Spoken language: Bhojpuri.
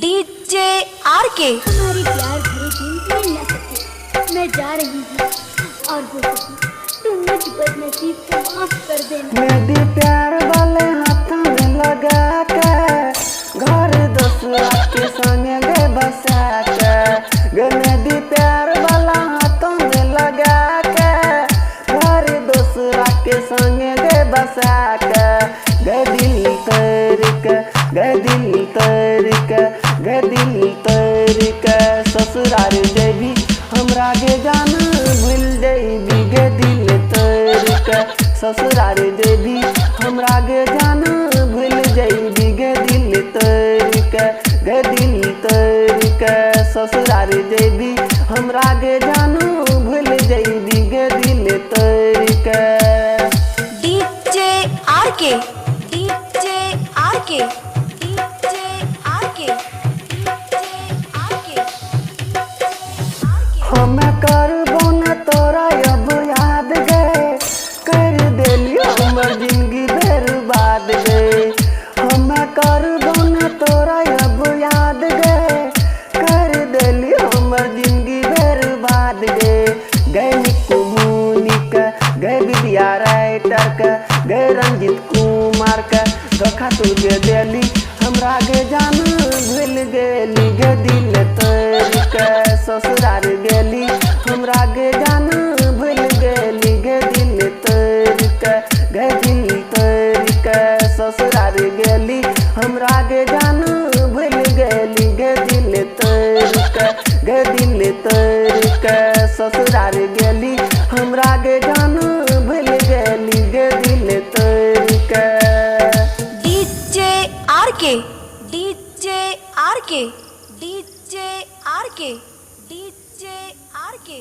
डीजे आर के। हमारे प्यार भरे दिन मिल न सके, मैं जा रही हूँ और हो सके तुम मुझ बदनसीब को माफ कर देना। मेरी प्यार वाले हाथों में लगा के घर दूसरा के संग गे बसा के, मेरी प्यार वाला हाथों में लगा के घर दूसरा के संग गे बसा के, गे दिल तोड़ के, गे दिल तोड़ के, गे दिल तोड़ के ससुराल जेबी हमरा गे जान भूल जेबी, गे दिल तोड़ के ससुराल जेबी हमरा गे जान भूल जेबी, गे दिल तोड़ के, गे दिल तोड़ के ससुराल जेबी हमरा गे जान भूल जेबी, गे दिल तोड़ के। डीजे आर के, डीजे आर के, डीजे आर के, डीजे आर के। हम करबो न तोरा अब याद गे, कर देली हमर जिंदगी बर्बाद गे, हम करबो न तोरा अब याद गे, कर देली हमर जिंदगी बर्बाद गे, गे निक्कू मुनिक, गे विद्या राइटर के, गे रंजित कुमार के धोखा तू गे देली हमरा गे जान भूल गेली, गे दिल तोड़ के ससुराल गेली हमरा गे जान भूल गेली, गे दिल तोड़ के, गे दिल तोड़ के ससुराल गेली हमरा गे जान भूल गेली, गे दिल तोड़ के, गे दिल तोड़ के ससुराल गेली हमरा गे जान भूल गेली, गे दिल तोड़ के। डीजे आर के, डीजे आर के, डीजे आर के, डीजे आर के।